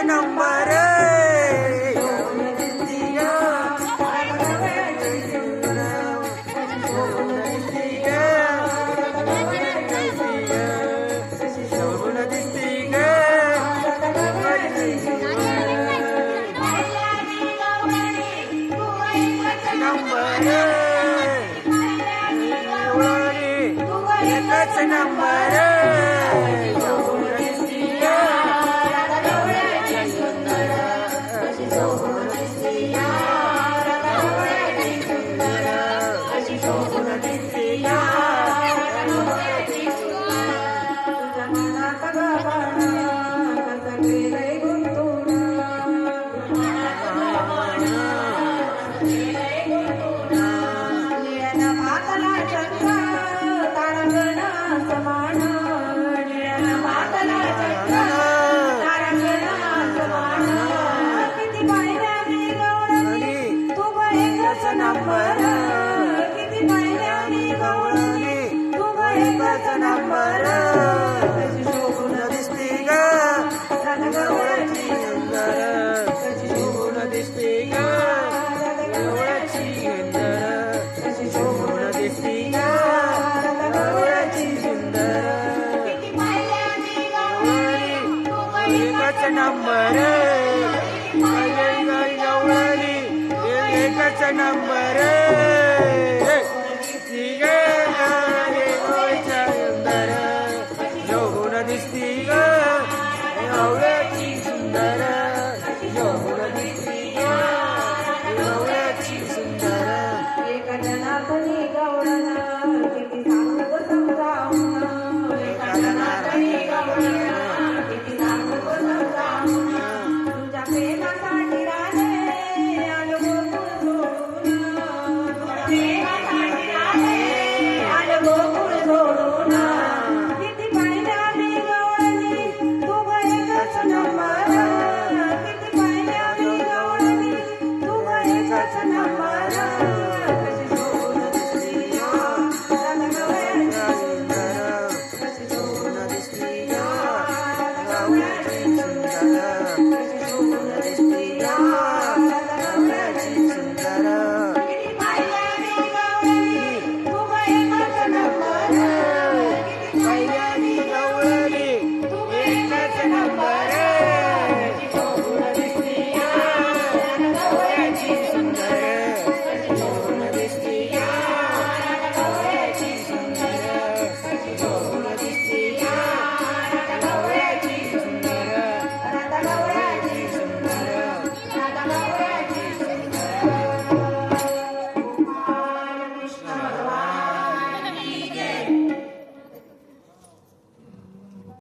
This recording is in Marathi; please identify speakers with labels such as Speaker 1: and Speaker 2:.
Speaker 1: नंबर नंबर किती महिन्यानी गवळणी तू एकच नंबर शोभून दिसती ग गवळची सुंदर शोभून दिसती ग गवळची सुंदर शोभून दिसती ग गवळची सुंदर किती महिन्यानी गवळणी तू एकच नंबर गवळणी एकच नंबर सुंदर शोभून दिसती ग गवळची सुंदर शोभून दिसती ग गवळची सुंदर
Speaker 2: एक जनातनी गवळण